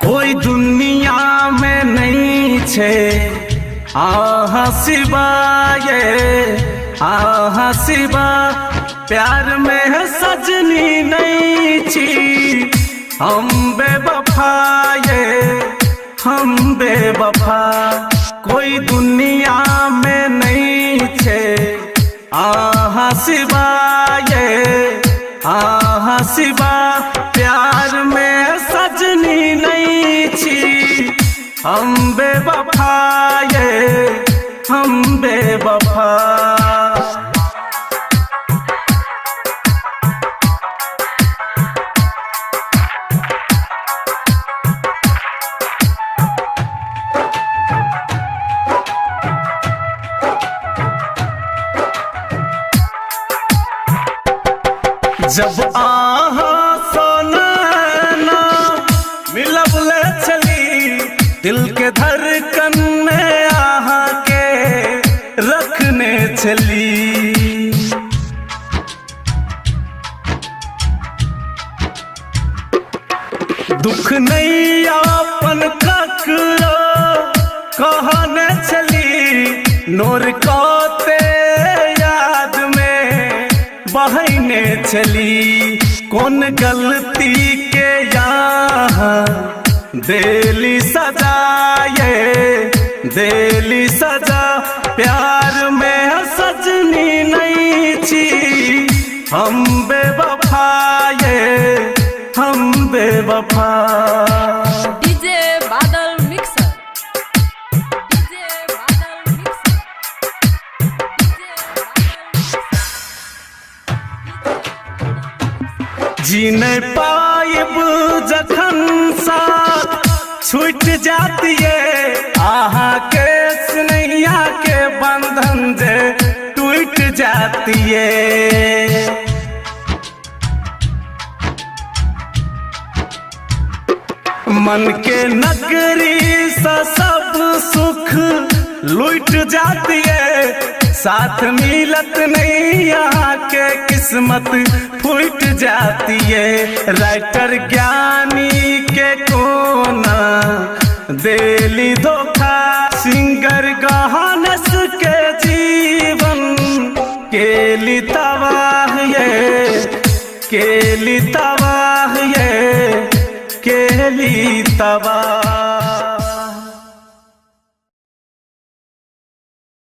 कोई दुनिया में नहीं छे आहा सिवाय आहा सिवा प्यार में है सजनी नहीं छी हम बेवफाए हम बेवफा कोई दुनिया में नहीं छे आहा सिवाय आहा सिवा प्यार में सजनी नहीं छी हम बेवफाए हम बेवफा। जब आहा सोना मिलब ले चली दिल के धड़कन में आहा के रखने चली दुख नहीं अपन ककरो कहने चली नूर कोते याद में बहने चली कौन गलती के यहाँ देली सजाए देली सजा प्यार में सजनी नहीं छी हम बेवफाए हम बेवफा। डीजे बादल मिक्सर डीजे बादल मिक्सर जी नहीं पाइब जखन साथ छूट जाती है आहा के स्नेहिया के बंधन जे टूट जाती है मन के नगरी सा सब सुख लूट जाती है साथ मिलत नहीं यहाँ के किस्मत फूट जाती है राइटर ज्ञानी के कोना देली धोखा सिंगर गहनस के जीवन केली तबाह ये केली तबाह ये केली तबाह।